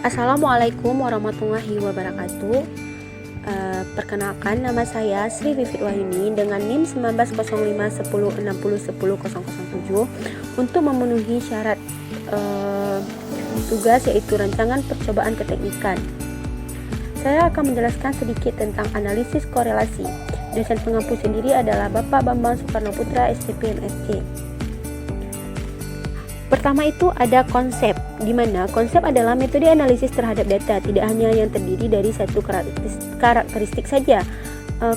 Assalamualaikum warahmatullahi wabarakatuh. Perkenalkan, nama saya Sri Vivit Wahyuni dengan NIM 190510601007 untuk memenuhi syarat tugas, yaitu rancangan percobaan keteknikan. Saya akan menjelaskan sedikit tentang analisis korelasi. Dosen pengampu sendiri adalah Bapak Bambang Soekarno Putra, STP MSc. Pertama itu ada konsep, di mana konsep adalah metode analisis terhadap data, tidak hanya yang terdiri dari satu karakteristik saja.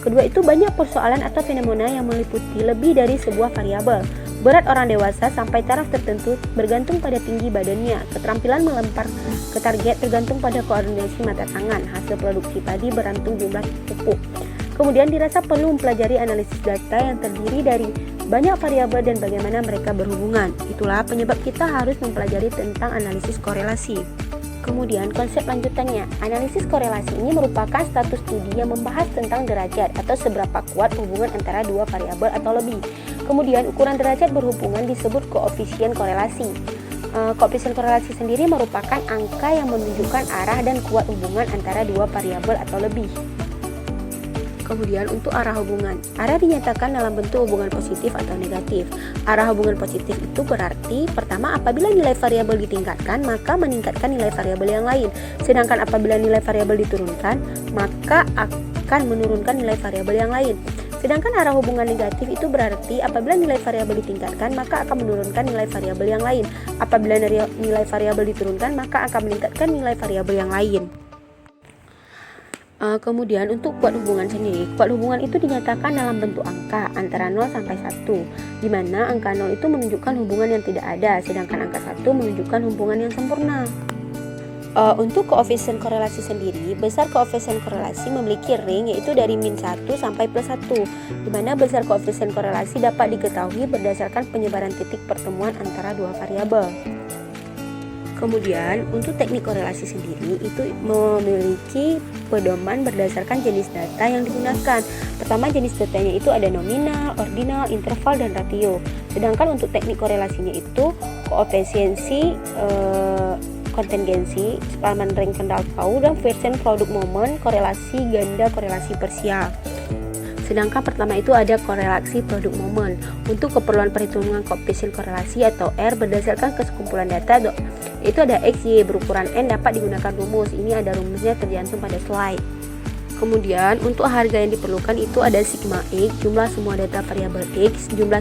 Kedua itu banyak persoalan atau fenomena yang meliputi lebih dari sebuah variabel. Berat orang dewasa sampai taraf tertentu bergantung pada tinggi badannya. Keterampilan melempar ke target tergantung pada koordinasi mata tangan. Hasil produksi padi bergantung jumlah pupuk. Kemudian dirasa perlu mempelajari analisis data yang terdiri dari banyak variabel dan bagaimana mereka berhubungan. Itulah penyebab kita harus mempelajari tentang analisis korelasi. Kemudian konsep lanjutannya, analisis korelasi ini merupakan status studi yang membahas tentang derajat atau seberapa kuat hubungan antara dua variabel atau lebih. Kemudian ukuran derajat berhubungan disebut koefisien korelasi. Koefisien korelasi sendiri merupakan angka yang menunjukkan arah dan kuat hubungan antara dua variabel atau lebih. Kemudian untuk arah hubungan, arah dinyatakan dalam bentuk hubungan positif atau negatif. Arah hubungan positif itu berarti pertama, apabila nilai variabel ditingkatkan maka meningkatkan nilai variabel yang lain. Sedangkan apabila nilai variabel diturunkan maka akan menurunkan nilai variabel yang lain. Sedangkan arah hubungan negatif itu berarti apabila nilai variabel ditingkatkan maka akan menurunkan nilai variabel yang lain. Apabila nilai variabel diturunkan maka akan meningkatkan nilai variabel yang lain. Kemudian untuk kuat hubungan sendiri, kuat hubungan itu dinyatakan dalam bentuk angka antara 0 sampai 1, di mana angka 0 itu menunjukkan hubungan yang tidak ada, sedangkan angka 1 menunjukkan hubungan yang sempurna. Untuk koefisien korelasi sendiri, besar koefisien korelasi memiliki range yaitu dari -1 sampai +1, di mana besar koefisien korelasi dapat diketahui berdasarkan penyebaran titik pertemuan antara dua variabel. Kemudian untuk teknik korelasi sendiri itu memiliki pedoman berdasarkan jenis data yang digunakan. Pertama, jenis datanya itu ada nominal, ordinal, interval, dan ratio. Sedangkan untuk teknik korelasinya itu koefisiensi, kontingensi, Spearman rank Kendall tahu, dan version product moment, korelasi ganda, korelasi parsial. Sedangkan pertama itu ada korelasi produk moment. Untuk keperluan perhitungan koefisien korelasi atau R berdasarkan kesekumpulan data, itu ada X, Y berukuran N dapat digunakan rumus. Ini ada rumusnya tercantum pada slide. Kemudian untuk harga yang diperlukan itu ada sigma X, jumlah semua data variabel X, jumlah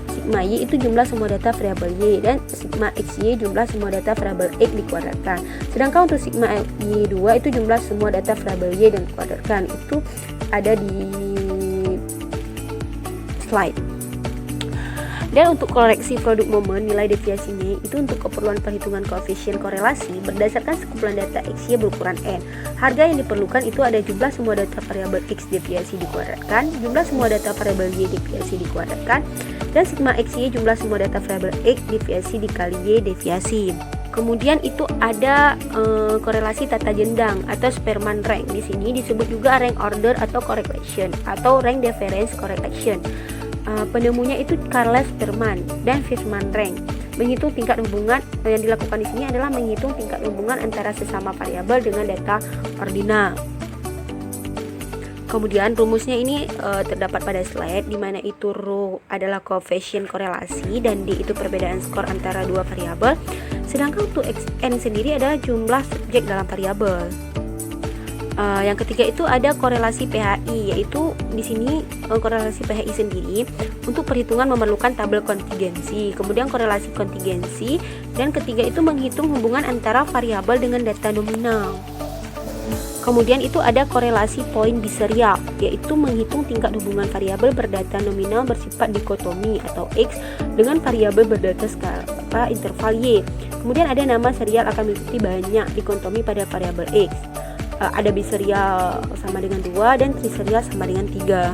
sigma Y itu jumlah semua data variabel Y, dan sigma XY jumlah semua data variabel X dikuadratkan. Sedangkan untuk sigma Y2 itu jumlah semua data variabel Y dan dikuadratkan. Itu ada di slide. Dan untuk koreksi produk moment, nilai deviasinya itu untuk keperluan perhitungan koefisien korelasi berdasarkan sekumpulan data XY berukuran N. Harga yang diperlukan itu ada jumlah semua data variabel X deviasi dikuadratkan, jumlah semua data variabel Y deviasi dikuadratkan, dan sigma XY jumlah semua data variabel X deviasi dikali Y deviasi. Kemudian itu ada korelasi tata jendang atau Spearman rank. Di sini disebut juga rank order atau correlation atau rank difference correlation. Penemunya itu Carl Spearman dan Fishman rank. Menghitung tingkat hubungan yang dilakukan di sini adalah menghitung tingkat hubungan antara sesama variabel dengan data ordinal. Kemudian rumusnya ini terdapat pada slide, di mana itu rho adalah koefisien korelasi dan D itu perbedaan skor antara dua variabel. Sedangkan untuk N sendiri adalah jumlah subjek dalam variabel. Yang ketiga itu ada korelasi PHI, yaitu di sini korelasi PHI sendiri untuk perhitungan memerlukan tabel kontingensi. Kemudian korelasi kontingensi, dan ketiga itu menghitung hubungan antara variabel dengan data nominal. Kemudian itu ada korelasi poin biserial, yaitu menghitung tingkat hubungan variabel berdata nominal bersifat dikotomi atau X dengan variabel berdata skala interval Y. Kemudian ada nama serial akan mengikuti banyak dikotomi pada variabel X. Ada biserial sama dengan 2 dan triserial sama dengan 3.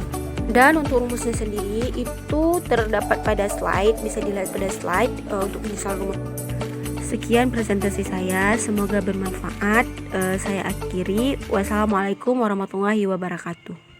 Dan untuk rumusnya sendiri itu terdapat pada slide, bisa dilihat pada slide untuk misal rumus. Sekian presentasi saya, semoga bermanfaat. Saya akhiri. Wassalamualaikum warahmatullahi wabarakatuh.